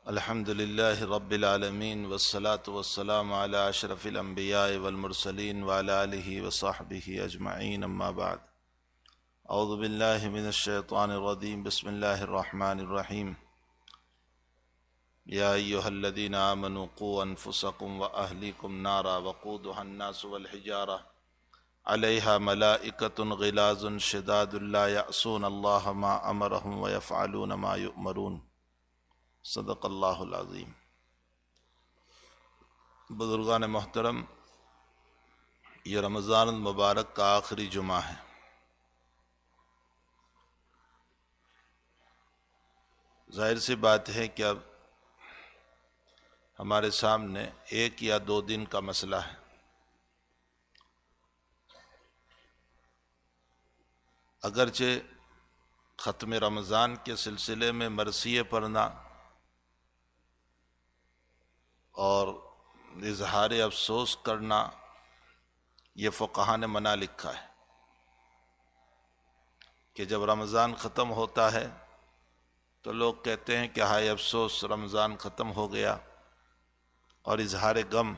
الحمد للہ رب العالمین والصلاة والسلام علی اشرف الانبیاء والمرسلین وعلی آلہ وصحبہ اجمعین اما بعد اعوذ باللہ من الشیطان الرجیم بسم اللہ الرحمن الرحیم یا ایہا الذین آمنوا قوا انفسکم واہلیکم نارا وقودها الناس والحجارہ علیہا ملائکۃ غلاظ شداد لا یعصون اللہ ما امرہم ویفعلون ما یؤمرون صدق اللہ العظیم۔ بزرگان محترم، یہ رمضان المبارک کا آخری جمعہ ہے۔ ظاہر سی بات ہے کہ اب ہمارے سامنے 1 یا 2 دن کا مسئلہ ہے۔ اگرچہ ختم رمضان کے سلسلے میں مرثیے پڑھنا اور اظہار افسوس کرنا یہ فقہا نے منع لکھا ہے کہ جب رمضان ختم ہوتا ہے تو لوگ کہتے ہیں کہ ہائے افسوس رمضان ختم ہو گیا، اور اظہار غم۔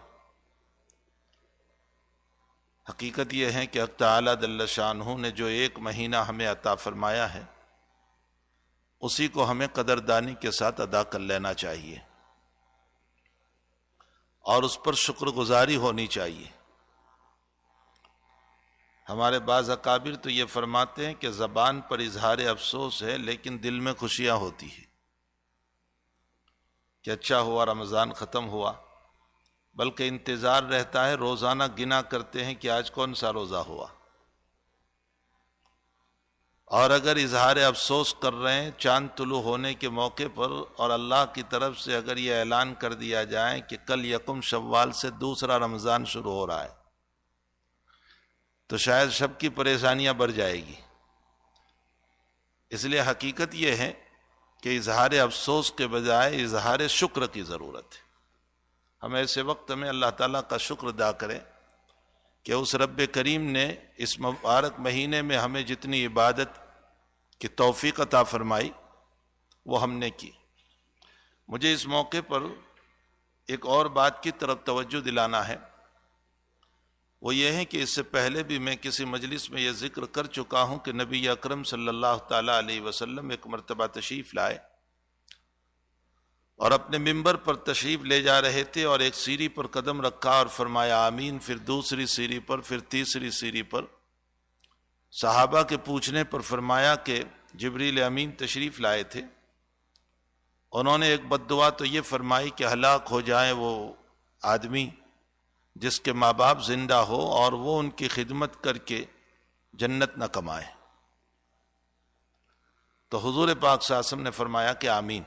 حقیقت یہ ہے کہ حق تعالیٰ جل شانہ نے جو 1 مہینہ ہمیں عطا فرمایا ہے اسی کو ہمیں قدردانی کے ساتھ ادا کر لینا چاہیے اور اس پر شکر گزاری ہونی چاہیے۔ ہمارے بعض اکابر تو یہ فرماتے ہیں کہ زبان پر اظہار افسوس ہے لیکن دل میں خوشیاں ہوتی ہیں کہ اچھا ہوا رمضان ختم ہوا، بلکہ انتظار رہتا ہے، روزانہ گنا کرتے ہیں کہ آج کون سا روزہ ہوا۔ اور اگر اظہار افسوس کر رہے ہیں چاند طلوع ہونے کے موقع پر، اور اللہ کی طرف سے اگر یہ اعلان کر دیا جائے کہ کل 1 شوال سے دوسرا رمضان شروع ہو رہا ہے، تو شاید سب کی پریشانیاں بڑھ جائے گی۔ اس لیے حقیقت یہ ہے کہ اظہار افسوس کے بجائے اظہار شکر کی ضرورت ہے۔ ہم ایسے وقت میں اللہ تعالیٰ کا شکر ادا کریں کہ اس رب کریم نے اس مبارک مہینے میں ہمیں جتنی عبادت کی توفیق عطا فرمائی وہ ہم نے کی۔ مجھے اس موقع پر ایک اور بات کی طرف توجہ دلانا ہے، وہ یہ ہے کہ اس سے پہلے بھی میں کسی مجلس میں یہ ذکر کر چکا ہوں کہ نبی اکرم صلی اللہ تعالیٰ علیہ وسلم ایک مرتبہ تشریف لائے اور اپنے ممبر پر تشریف لے جا رہے تھے، اور ایک سیڑھی پر قدم رکھا اور فرمایا آمین، پھر دوسری سیڑھی پر، پھر تیسری سیڑھی پر۔ صحابہ کے پوچھنے پر فرمایا کہ جبریل امین تشریف لائے تھے، انہوں نے ایک بد دعا تو یہ فرمائی کہ ہلاک ہو جائے وہ آدمی جس کے ماں باپ زندہ ہو اور وہ ان کی خدمت کر کے جنت نہ کمائے۔ تو حضور پاک صلی اللہ علیہ وسلم نے فرمایا کہ آمین۔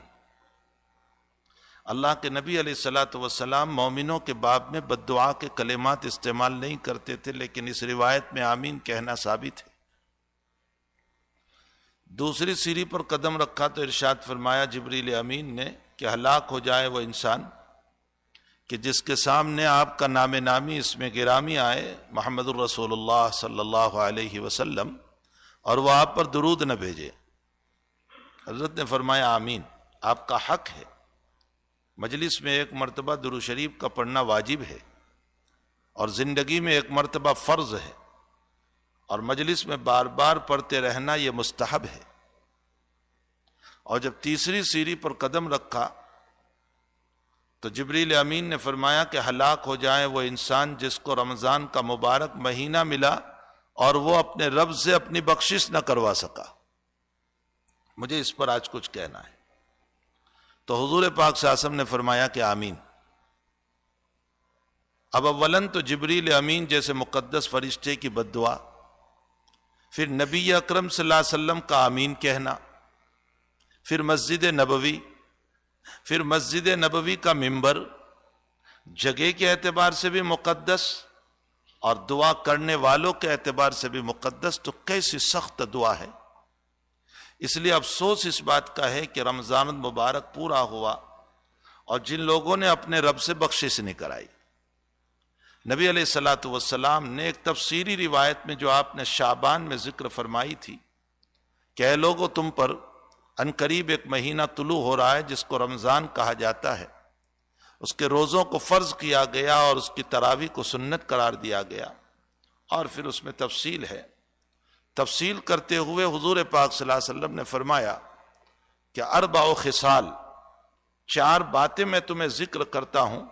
اللہ کے نبی علیہ الصلوۃ والسلام مومنوں کے باب میں بد دعا کے کلمات استعمال نہیں کرتے تھے، لیکن اس روایت میں آمین کہنا ثابت ہے۔ دوسری سیڑھی پر قدم رکھا تو ارشاد فرمایا جبریل امین نے کہ ہلاک ہو جائے وہ انسان کہ جس کے سامنے آپ کا نام نامی اسم گرامی آئے محمد الرسول اللہ صلی اللہ علیہ وسلم، اور وہ آپ پر درود نہ بھیجے۔ حضرت نے فرمایا آمین۔ آپ کا حق ہے، مجلس میں 1 مرتبہ درود شریف کا پڑھنا واجب ہے، اور زندگی میں 1 مرتبہ فرض ہے، اور مجلس میں بار بار پڑھتے رہنا یہ مستحب ہے۔ اور جب تیسری سیڑھی پر قدم رکھا تو جبریل امین نے فرمایا کہ ہلاک ہو جائے وہ انسان جس کو رمضان کا مبارک مہینہ ملا اور وہ اپنے رب سے اپنی بخشش نہ کروا سکا۔ مجھے اس پر آج کچھ کہنا ہے۔ تو حضور پاک صلی اللہ علیہ وسلم نے فرمایا کہ آمین۔ اب اولاً تو جبریل امین جیسے مقدس فرشتے کی بد دعا، پھر نبی اکرم صلی اللہ علیہ وسلم کا آمین کہنا، پھر مسجد نبوی، پھر مسجد نبوی کا ممبر جگہ کے اعتبار سے بھی مقدس اور دعا کرنے والوں کے اعتبار سے بھی مقدس، تو کیسی سخت دعا ہے۔ اس لیے افسوس اس بات کا ہے کہ رمضان المبارک پورا ہوا اور جن لوگوں نے اپنے رب سے بخشش نہیں کرائی۔ نبی علیہ الصلوۃ والسلام نے ایک تفسیری روایت میں جو آپ نے شعبان میں ذکر فرمائی تھی کہ اے لوگو تم پر ان قریب ایک مہینہ طلوع ہو رہا ہے جس کو رمضان کہا جاتا ہے، اس کے روزوں کو فرض کیا گیا اور اس کی تراویح کو سنت قرار دیا گیا، اور پھر اس میں تفصیل ہے۔ تفصیل کرتے ہوئے حضور پاک صلی اللہ علیہ وسلم نے فرمایا کہ 4 خصال، 4 باتیں میں تمہیں ذکر کرتا ہوں،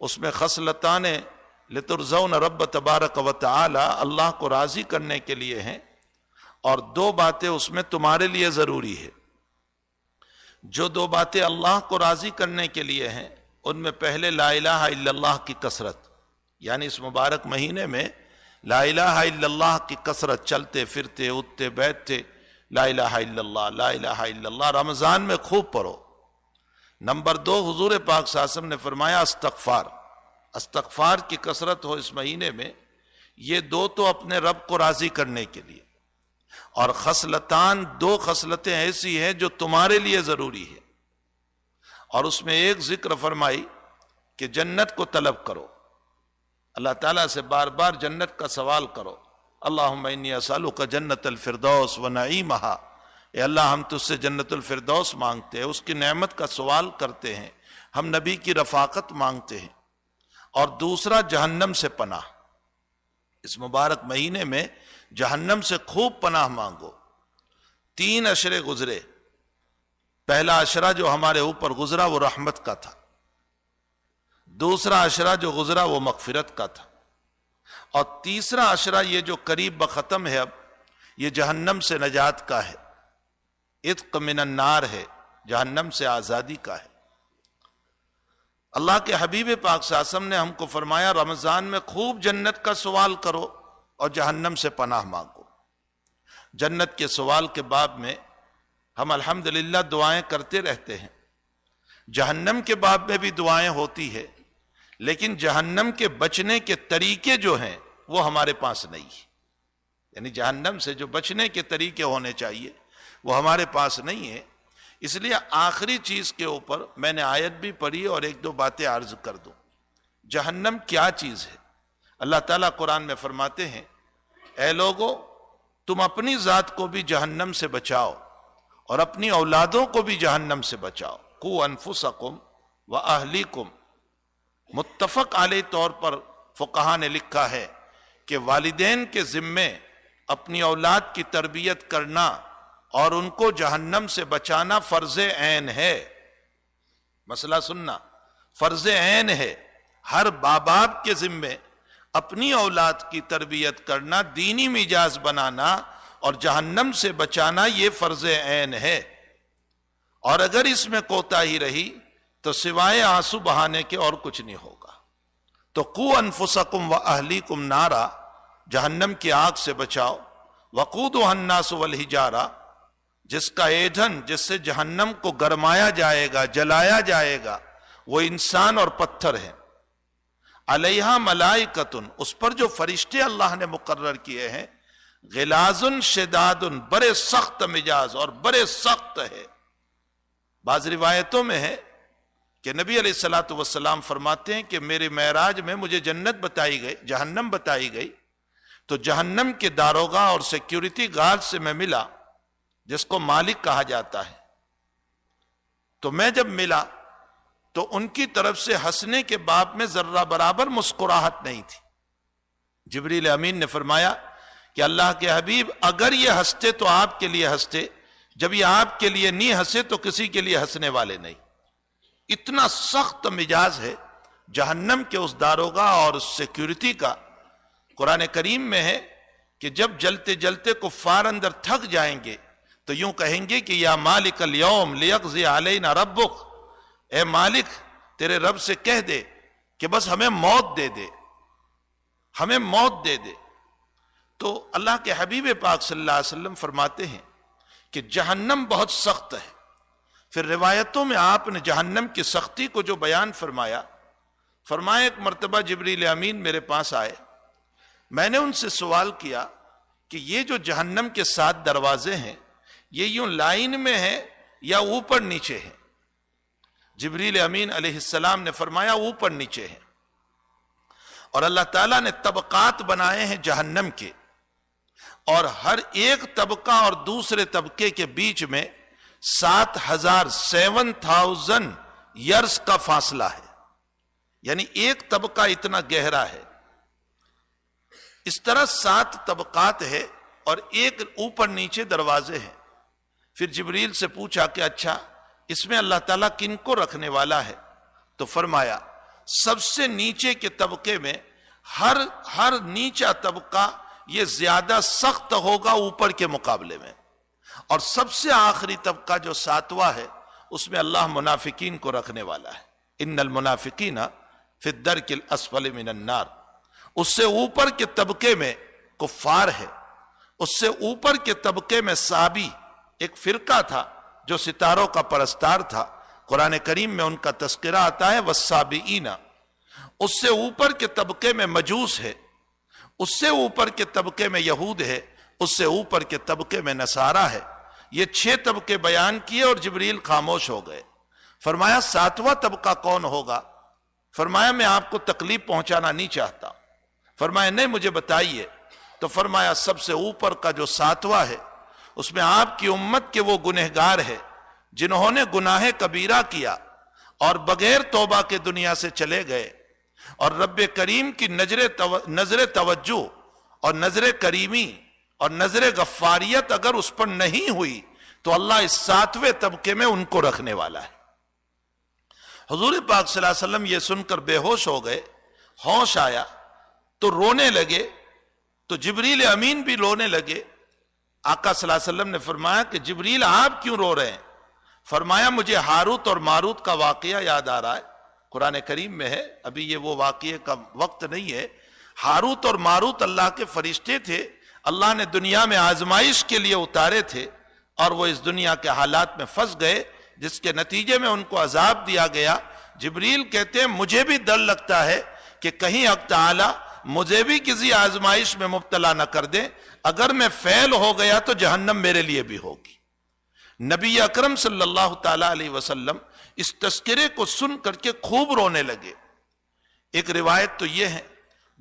اس میں خصلتان لترضون رب تبارک و تعالی، اللہ کو راضی کرنے کے لیے ہیں، اور 2 باتیں اس میں تمہارے لیے ضروری ہے۔ جو 2 باتیں اللہ کو راضی کرنے کے لیے ہیں ان میں پہلے لا الہ الا اللہ کی کثرت، یعنی اس مبارک مہینے میں لا الہ الا اللہ کی کثرت، چلتے پھرتے اٹھتے بیٹھتے لا الہ الا اللہ لا الہ الا اللہ، رمضان میں خوب پڑھو۔ نمبر 2، حضور پاک صلی اللہ علیہ وسلم نے فرمایا استغفار کی کثرت ہو اس مہینے میں۔ یہ 2 تو اپنے رب کو راضی کرنے کے لیے، اور خصلتان، 2 خصلتیں ایسی ہیں جو تمہارے لیے ضروری ہے، اور اس میں ایک ذکر فرمائی کہ جنت کو طلب کرو، اللہ تعالیٰ سے بار بار جنت کا سوال کرو۔ اللہم انی اسألک جنت الفردوس و نعیمہا، اے اللہ ہم تجھ سے جنت الفردوس مانگتے ہیں، اس کی نعمت کا سوال کرتے ہیں، ہم نبی کی رفاقت مانگتے ہیں۔ اور دوسرا جہنم سے پناہ، اس مبارک مہینے میں جہنم سے خوب پناہ مانگو۔ 3 عشرے گزرے، پہلا عشرہ جو ہمارے اوپر گزرا وہ رحمت کا تھا، دوسرا عشرہ جو گزرا وہ مغفرت کا تھا، اور تیسرا عشرہ یہ جو قریب بختم ہے اب، یہ جہنم سے نجات کا ہے، عتق من النار ہے، جہنم سے آزادی کا ہے۔ اللہ کے حبیب پاک صلی اللہ علیہ وسلم نے ہم کو فرمایا رمضان میں خوب جنت کا سوال کرو اور جہنم سے پناہ مانگو۔ جنت کے سوال کے باب میں ہم الحمدللہ دعائیں کرتے رہتے ہیں، جہنم کے باب میں بھی دعائیں ہوتی ہے، لیکن جہنم کے بچنے کے طریقے جو ہیں وہ ہمارے پاس نہیں ہیں، یعنی جہنم سے جو بچنے کے طریقے ہونے چاہیے وہ ہمارے پاس نہیں ہے۔ اس لیے آخری چیز کے اوپر میں نے آیت بھی پڑھی اور 1-2 باتیں عرض کر دوں۔ جہنم کیا چیز ہے؟ اللہ تعالیٰ قرآن میں فرماتے ہیں، اے لوگو تم اپنی ذات کو بھی جہنم سے بچاؤ اور اپنی اولادوں کو بھی جہنم سے بچاؤ۔ قو انفسکم و اہلیکم، متفق علیہ طور پر فقہا نے لکھا ہے کہ والدین کے ذمے اپنی اولاد کی تربیت کرنا اور ان کو جہنم سے بچانا فرض عین ہے۔ مسئلہ سننا، فرض عین ہے، ہر باپ کے ذمے اپنی اولاد کی تربیت کرنا، دینی مزاج بنانا اور جہنم سے بچانا، یہ فرض عین ہے، اور اگر اس میں کوتاہی رہی تو سوائے آنسو بہانے کے اور کچھ نہیں ہوگا۔ تو قو انفسکم و اہلیکم نارا، جہنم کی آگ سے بچاؤ، وقودها الناس والحجارہ، جس کا ایندھن، جس سے جہنم کو گرمایا جائے گا، جلایا جائے گا، وہ انسان اور پتھر ہیں۔ علیہا ملائکۃ، اس پر جو فرشتے اللہ نے مقرر کیے ہیں، غلاظ شداد، بڑے سخت مزاج اور بڑے سخت ہے۔ بعض روایتوں میں ہے کہ نبی علیہ الصلوۃ والسلام فرماتے ہیں کہ میرے معراج میں مجھے جنت بتائی گئی، جہنم بتائی گئی، تو جہنم کے داروغہ اور سیکیورٹی گارڈ سے میں ملا، جس کو مالک کہا جاتا ہے، تو میں جب ملا تو ان کی طرف سے ہنسنے کے باب میں ذرہ برابر مسکراہٹ نہیں تھی۔ جبریل امین نے فرمایا کہ اللہ کے حبیب اگر یہ ہنستے تو آپ کے لیے ہنستے، جب یہ آپ کے لیے نہیں ہنسے تو کسی کے لیے ہنسنے والے نہیں۔ اتنا سخت مزاج ہے جہنم کے اس داروغہ اور اس سیکیورٹی کا۔ قرآن کریم میں ہے کہ جب جلتے جلتے کفار اندر تھک جائیں گے تو یوں کہیں گے کہ یا مالک الیوم لیقضی علینا ربک، اے مالک تیرے رب سے کہہ دے کہ بس ہمیں موت دے دے، ہمیں موت دے دے۔ تو اللہ کے حبیب پاک صلی اللہ علیہ وسلم فرماتے ہیں کہ جہنم بہت سخت ہے۔ پھر روایتوں میں آپ نے جہنم کی سختی کو جو بیان فرمایا، فرمایا ایک مرتبہ جبریل امین میرے پاس آئے، میں نے ان سے سوال کیا کہ یہ جو جہنم کے 7 دروازے ہیں یہ یوں لائن میں ہیں یا اوپر نیچے ہیں؟ جبریل امین علیہ السلام نے فرمایا اوپر نیچے ہیں، اور اللہ تعالیٰ نے طبقات بنائے ہیں جہنم کے، اور ہر ایک طبقہ اور دوسرے طبقے کے بیچ میں 7,000 ایئرز کا فاصلہ ہے، یعنی ایک طبقہ اتنا گہرا ہے۔ اس طرح 7 طبقات ہے اور ایک اوپر نیچے دروازے ہیں۔ پھر جبریل سے پوچھا کہ اچھا اس میں اللہ تعالیٰ کن کو رکھنے والا ہے؟ تو فرمایا سب سے نیچے کے طبقے میں ہر نیچا طبقہ یہ زیادہ سخت ہوگا اوپر کے مقابلے میں، اور سب سے آخری طبقہ جو 7واں ہے اس میں اللہ منافقین کو رکھنے والا ہے۔ ان المنافقین فی الدرک الاسفل من النار۔ اس سے اوپر کے طبقے میں کفار ہے، اس سے اوپر کے طبقے میں صحابی ایک فرقہ تھا جو ستاروں کا پرستار تھا، قرآن کریم میں ان کا تذکرہ آتا ہے والصابئین۔ اس سے اوپر کے طبقے میں مجوس ہے، اس سے اوپر کے طبقے میں یہود ہے، اس سے اوپر کے طبقے میں نصارہ ہے۔ یہ 6 طبقے بیان کیے اور جبریل خاموش ہو گئے۔ فرمایا 7واں طبقہ کون ہوگا؟ فرمایا میں آپ کو تکلیف پہنچانا نہیں چاہتا۔ فرمایا نہیں مجھے بتائیے۔ تو فرمایا سب سے اوپر کا جو 7واں ہے اس میں آپ کی امت کے وہ گنہگار ہے جنہوں نے گناہ کبیرہ کیا اور بغیر توبہ کے دنیا سے چلے گئے، اور رب کریم کی نظر توجہ اور نظر کریمی اور نظر غفاریت اگر اس پر نہیں ہوئی تو اللہ اس 7ویں طبقے میں ان کو رکھنے والا ہے۔ حضور پاک صلی اللہ علیہ وسلم یہ سن کر بے ہوش ہو گئے، ہوش آیا تو رونے لگے، تو جبریل امین بھی رونے لگے۔ آقا صلی اللہ علیہ وسلم نے فرمایا کہ جبریل آپ کیوں رو رہے ہیں؟ فرمایا مجھے ہاروت اور ماروت کا واقعہ یاد آ رہا ہے، قرآن کریم میں ہے، ابھی یہ وہ واقعے کا وقت نہیں ہے۔ ہاروت اور ماروت اللہ کے فرشتے تھے، اللہ نے دنیا میں آزمائش کے لیے اتارے تھے، اور وہ اس دنیا کے حالات میں پھنس گئے جس کے نتیجے میں ان کو عذاب دیا گیا۔ جبریل کہتے ہیں مجھے بھی ڈر لگتا ہے کہ کہیں حق تعالی مجھے بھی کسی آزمائش میں مبتلا نہ کر دیں، اگر میں فیل ہو گیا تو جہنم میرے لیے بھی ہوگی۔ نبی اکرم صلی اللہ تعالی علیہ وسلم اس تذکرے کو سن کر کے خوب رونے لگے۔ ایک روایت تو یہ ہے،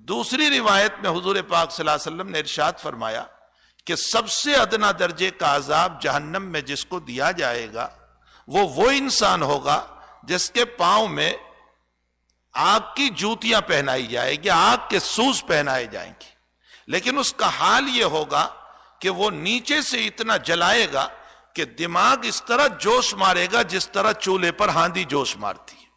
دوسری روایت میں حضور پاک صلی اللہ علیہ وسلم نے ارشاد فرمایا کہ سب سے ادنا درجے کا عذاب جہنم میں جس کو دیا جائے گا وہ انسان ہوگا جس کے پاؤں میں آگ کی جوتیاں پہنائی جائے گی، آگ کے سوز پہنائے جائیں گے، لیکن اس کا حال یہ ہوگا کہ وہ نیچے سے اتنا جلائے گا کہ دماغ اس طرح جوش مارے گا جس طرح چولہے پر ہاندی جوش مارتی ہے،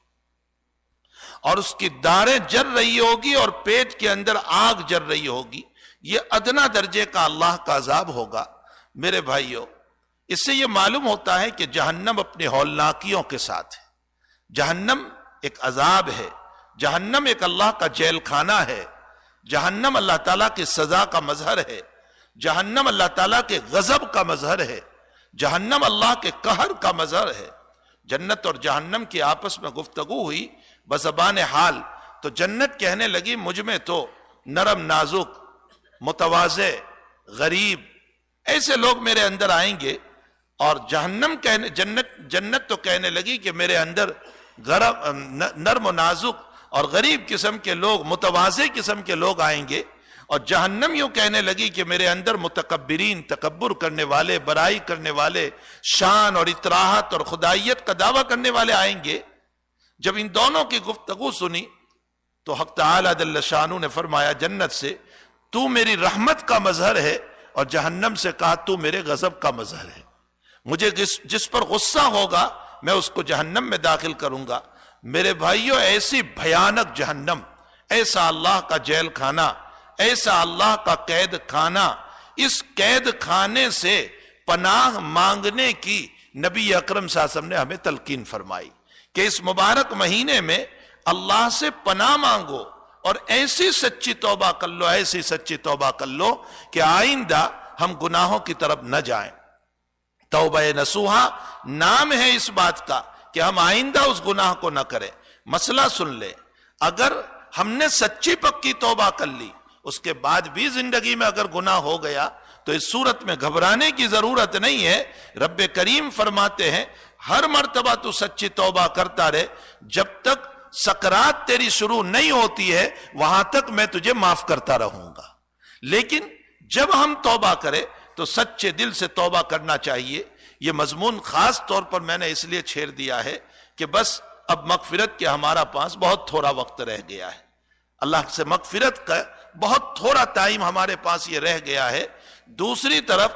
اور اس کی داڑیں جل رہی ہوگی اور پیٹ کے اندر آگ جل رہی ہوگی۔ یہ ادنا درجے کا اللہ کا عذاب ہوگا۔ میرے بھائیوں، اس سے یہ معلوم ہوتا ہے کہ جہنم اپنی ہولناکیوں کے ساتھ ہے۔ جہنم ایک عذاب ہے، جہنم ایک اللہ کا جیل خانہ ہے، جہنم اللہ تعالیٰ کی سزا کا مظہر ہے، جہنم اللہ تعالیٰ کے غضب کا مظہر ہے، جہنم اللہ کے قہر کا مظہر ہے۔ جنت اور جہنم کی آپس میں گفتگو ہوئی بزبان حال، تو جنت کہنے لگی مجھ میں تو نرم نازک، متواضع، غریب ایسے لوگ میرے اندر آئیں گے، اور جنت تو کہنے لگی کہ میرے اندر نرم و نازک اور غریب قسم کے لوگ، متواضع قسم کے لوگ آئیں گے، اور جہنم یوں کہنے لگی کہ میرے اندر متکبرین، تکبر کرنے والے، برائی کرنے والے، شان اور اطراحت اور خدائیت کا دعویٰ کرنے والے آئیں گے۔ جب ان دونوں کی گفتگو سنی تو حق تعالی جل شانہ نے فرمایا جنت سے تو میری رحمت کا مظہر ہے، اور جہنم سے کہا تو میرے غضب کا مظہر ہے، مجھے جس پر غصہ ہوگا میں اس کو جہنم میں داخل کروں گا۔ میرے بھائیوں، ایسی بھیانک جہنم، ایسا اللہ کا جیل خانہ، ایسا اللہ کا قید خانہ، اس قید خانے سے پناہ مانگنے کی نبی اکرم صلی اللہ علیہ وسلم نے ہمیں تلقین فرمائی کہ اس مبارک مہینے میں اللہ سے پناہ مانگو اور ایسی سچی توبہ کر لو، ایسی سچی توبہ کر لو کہ آئندہ ہم گناہوں کی طرف نہ جائیں۔ توبہ نصوحہ نام ہے اس بات کا کہ ہم آئندہ اس گناہ کو نہ کریں۔ مسئلہ سن لے، اگر ہم نے سچی پکی توبہ کر لی، اس کے بعد بھی زندگی میں اگر گناہ ہو گیا تو اس صورت میں گھبرانے کی ضرورت نہیں ہے۔ رب کریم فرماتے ہیں ہر مرتبہ تو سچی توبہ کرتا رہے، جب تک سکرات تیری شروع نہیں ہوتی ہے وہاں تک میں تجھے معاف کرتا رہوں گا۔ لیکن جب ہم توبہ کریں تو سچے دل سے توبہ کرنا چاہیے۔ یہ مضمون خاص طور پر میں نے اس لیے چھیڑ دیا ہے کہ بس اب مغفرت کے ہمارا پاس بہت تھوڑا وقت رہ گیا ہے، اللہ سے مغفرت کا بہت تھوڑا ٹائم ہمارے پاس یہ رہ گیا ہے۔ دوسری طرف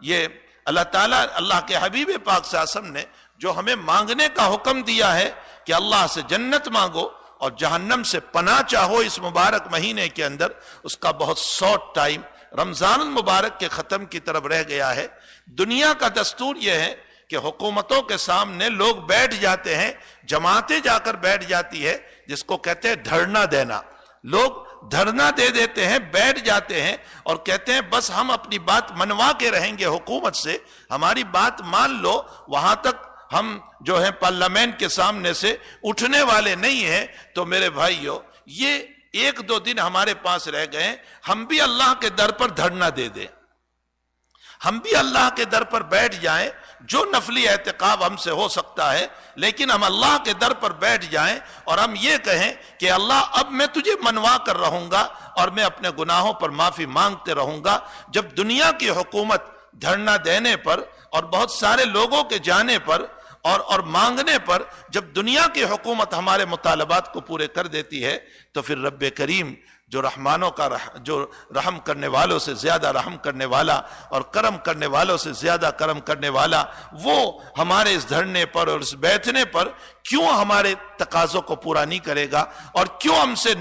یہ اللہ تعالیٰ، اللہ کے حبیب پاک صلی اللہ علیہ وسلم نے جو ہمیں مانگنے کا حکم دیا ہے کہ اللہ سے جنت مانگو اور جہنم سے پناہ چاہو اس مبارک مہینے کے اندر، اس کا بہت شارٹ ٹائم رمضان المبارک کے ختم کی طرف رہ گیا ہے۔ دنیا کا دستور یہ ہے کہ حکومتوں کے سامنے لوگ بیٹھ جاتے ہیں، جماعتیں جا کر بیٹھ جاتی ہے، جس کو کہتے ہیں دھرنا دینا۔ لوگ دھرنا دے دیتے ہیں، بیٹھ جاتے ہیں اور کہتے ہیں بس ہم اپنی بات منوا کے رہیں گے حکومت سے، ہماری بات مان لو، وہاں تک ہم جو ہیں پارلیمنٹ کے سامنے سے اٹھنے والے نہیں ہیں۔ تو میرے بھائیو، یہ ایک دو دن ہمارے پاس رہ گئے، ہم بھی اللہ کے در پر دھرنا دے دیں، ہم بھی اللہ کے در پر بیٹھ جائیں، جو نفلی اعتکاف ہم سے ہو سکتا ہے، لیکن ہم اللہ کے در پر بیٹھ جائیں اور ہم یہ کہیں کہ اللہ اب میں تجھے منوا کر رہوں گا اور میں اپنے گناہوں پر معافی مانگتے رہوں گا۔ جب دنیا کی حکومت دھرنا دینے پر اور بہت سارے لوگوں کے جانے پر اور مانگنے پر، جب دنیا کی حکومت ہمارے مطالبات کو پورے کر دیتی ہے، تو پھر رب کریم جو رحمانوں کا جو رحم کرنے والوں سے زیادہ رحم کرنے والا اور کرم کرنے والوں سے زیادہ کرم کرنے والا، وہ ہمارے اس دھرنے پر اور اس بیٹھنے پر کیوں ہمارے تقاضوں کو پورا نہیں کرے گا اور کیوں ہم سے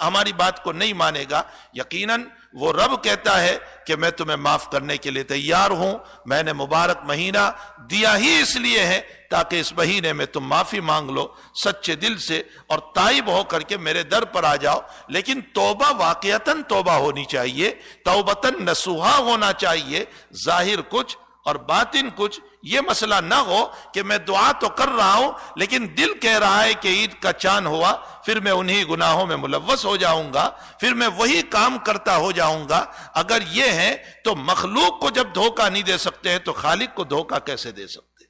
ہماری بات کو نہیں مانے گا؟ یقیناً وہ رب کہتا ہے کہ میں تمہیں معاف کرنے کے لیے تیار ہوں، میں نے مبارک مہینہ دیا ہی اس لیے ہے تاکہ اس مہینے میں تم معافی مانگ لو سچے دل سے اور تائب ہو کر کے میرے در پر آ جاؤ۔ لیکن توبہ واقعتاً توبہ ہونی چاہیے، توبتاً نصوحا ہونا چاہیے، ظاہر کچھ اور باطن کچھ۔ یہ مسئلہ نہ ہو کہ میں دعا تو کر رہا ہوں لیکن دل کہہ رہا ہے کہ عید کا چاند ہوا، پھر میں انہی گناہوں میں ملوث ہو جاؤں گا، پھر میں وہی کام کرتا ہو جاؤں گا۔ اگر یہ ہے تو مخلوق کو جب دھوکہ نہیں دے سکتے ہیں تو خالق کو دھوکہ کیسے دے سکتے؟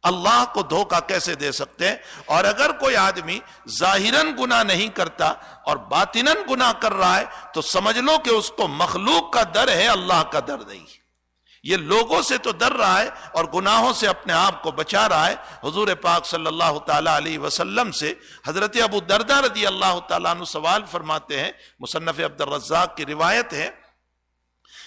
اللہ کو دھوکہ کیسے دے سکتے ہیں؟ اور اگر کوئی آدمی ظاہراً گناہ نہیں کرتا اور باطناً گناہ کر رہا ہے تو سمجھ لو کہ اس کو مخلوق کا ڈر ہے، اللہ کا ڈر نہیں۔ یہ لوگوں سے تو ڈر رہا ہے اور گناہوں سے اپنے آپ کو بچا رہا ہے۔ حضور پاک صلی اللہ تعالیٰ علیہ وسلم سے حضرت ابو درداء رضی اللہ تعالیٰ عنہ سوال فرماتے ہیں، مصنف عبد الرزاق کی روایت ہے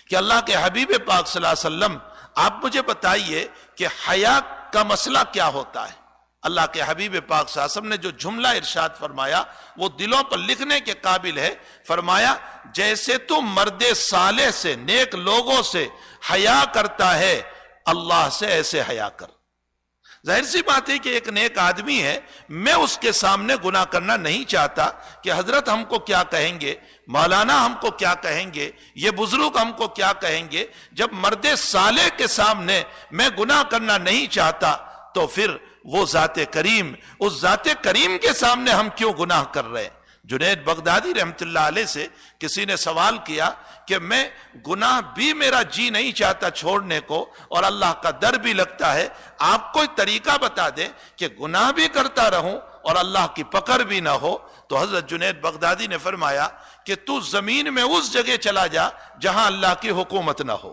کہ اللہ کے حبیب پاک صلی اللہ علیہ وسلم آپ مجھے بتائیے کہ حیا کا مسئلہ کیا ہوتا ہے؟ اللہ کے حبیب پاک صلی اللہ علیہ وسلم نے جو جملہ ارشاد فرمایا وہ دلوں پر لکھنے کے قابل ہے۔ فرمایا جیسے تو مرد صالح سے، نیک لوگوں سے حیا کرتا ہے، اللہ سے ایسے حیا کر۔ ظاہر سی بات ہے کہ ایک نیک آدمی ہے، میں اس کے سامنے گناہ کرنا نہیں چاہتا کہ حضرت ہم کو کیا کہیں گے، مولانا ہم کو کیا کہیں گے، یہ بزرگ ہم کو کیا کہیں گے۔ جب مرد صالح کے سامنے میں گناہ کرنا نہیں چاہتا تو پھر وہ ذات کریم، اس ذات کریم کے سامنے ہم کیوں گناہ کر رہے ہیں؟ جنید بغدادی رحمت اللہ علیہ سے کسی نے سوال کیا کہ میں گناہ بھی میرا جی نہیں چاہتا چھوڑنے کو اور اللہ کا ڈر بھی لگتا ہے، آپ کوئی طریقہ بتا دیں کہ گناہ بھی کرتا رہوں اور اللہ کی پکڑ بھی نہ ہو۔ تو حضرت جنید بغدادی نے فرمایا کہ تو زمین میں اس جگہ چلا جا جہاں اللہ کی حکومت نہ ہو،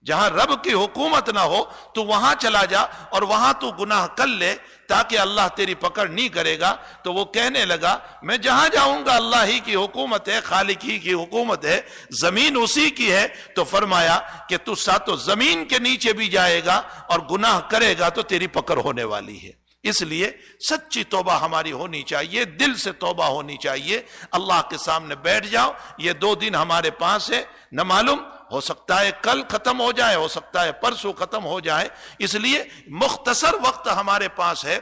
جہاں رب کی حکومت نہ ہو، تو وہاں چلا جا اور وہاں تو گناہ کر لے تاکہ اللہ تیری پکڑ نہیں کرے گا۔ تو وہ کہنے لگا میں جہاں جاؤں گا اللہ ہی کی حکومت ہے، خالق ہی کی حکومت ہے، زمین اسی کی ہے۔ تو فرمایا کہ تو ساتوں زمین کے نیچے بھی جائے گا اور گناہ کرے گا تو تیری پکڑ ہونے والی ہے۔ اس لیے سچی توبہ ہماری ہونی چاہیے، دل سے توبہ ہونی چاہیے۔ اللہ کے سامنے بیٹھ جاؤ۔ یہ 2 دن ہمارے پاس ہے، نہ معلوم ہو سکتا ہے کل ختم ہو جائے، ہو سکتا ہے پرسوں ختم ہو جائے، اس لیے مختصر وقت ہمارے پاس ہے۔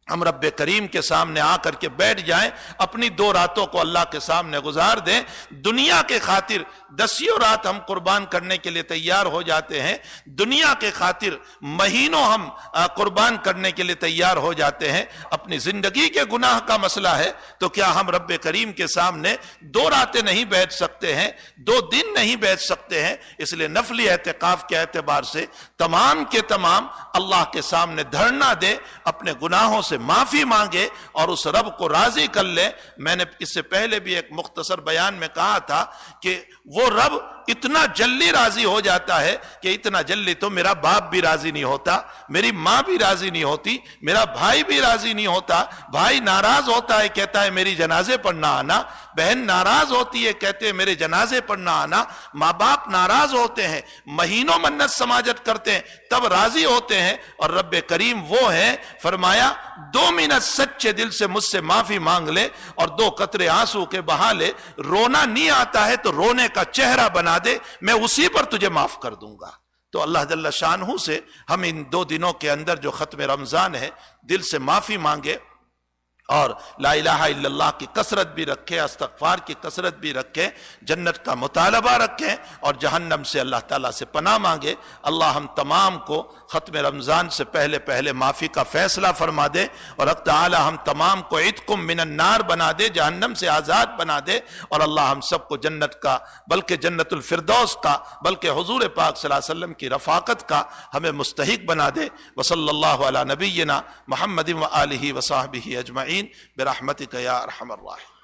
ہم رب کریم کے سامنے آ کر کے بیٹھ جائیں، اپنی 2 راتوں کو اللہ کے سامنے گزار دیں۔ دنیا کے خاطر 10 رات ہم قربان کرنے کے لیے تیار ہو جاتے ہیں، دنیا کے خاطر مہینوں ہم قربان کرنے کے لیے تیار ہو جاتے ہیں۔ اپنی زندگی کے گناہ کا مسئلہ ہے تو کیا ہم رب کریم کے سامنے 2 راتیں نہیں بیٹھ سکتے ہیں، 2 دن نہیں بیٹھ سکتے ہیں؟ اس لیے نفلی اعتکاف کے اعتبار سے تمام کے تمام اللہ کے سامنے دھرنا دے، اپنے گناہوں سے معافی مانگے اور اس رب کو راضی کر لے۔ میں نے اس سے پہلے بھی ایک مختصر بیان میں کہا تھا کہ وہ رب اتنا جلدی راضی ہو جاتا ہے کہ اتنا جلدی تو میرا باپ بھی راضی نہیں ہوتا، میری ماں بھی راضی نہیں ہوتی، میرا بھائی بھی راضی نہیں ہوتا، بھائی ناراض ہوتا ہے کہتا ہے میری جنازے پر نہ آنا، بہن ناراض ہوتی ہے کہتے ہیں میرے جنازے پر نہ آنا، ماں باپ ناراض ہوتے ہیں، مہینوں منت سماجت کرتے ہیں تب راضی ہوتے ہیں، اور رب کریم وہ ہے فرمایا 2 منٹ سچے دل سے مجھ سے معافی مانگ لے اور 2 قطرے آنسو کے بہا لے، رونا نہیں آتا ہے تو رونے کا چہرہ بنا دے، میں اسی پر تجھے معاف کر دوں گا۔ تو اللہ جل شانہ سے ہم ان 2 دنوں کے اندر جو ختم رمضان ہے دل سے معافی مانگے اور لا الہ الا اللہ کی کثرت بھی رکھیں، استغفار کی کثرت بھی رکھیں، جنت کا مطالبہ رکھیں اور جہنم سے اللہ تعالیٰ سے پناہ مانگے۔ اللہ ہم تمام کو ختم رمضان سے پہلے معافی کا فیصلہ فرما دے، اور حق تعالی ہم تمام کو عتقم من النار بنا دے، جہنم سے آزاد بنا دے، اور اللہ ہم سب کو جنت کا بلکہ جنت الفردوس کا بلکہ حضور پاک صلی اللہ علیہ وسلم کی رفاقت کا ہمیں مستحق بنا دے۔ وصلی اللہ علی نبینا محمد وآلہ وصحبہ اجمعین برحمتک یا ارحم الراحمین۔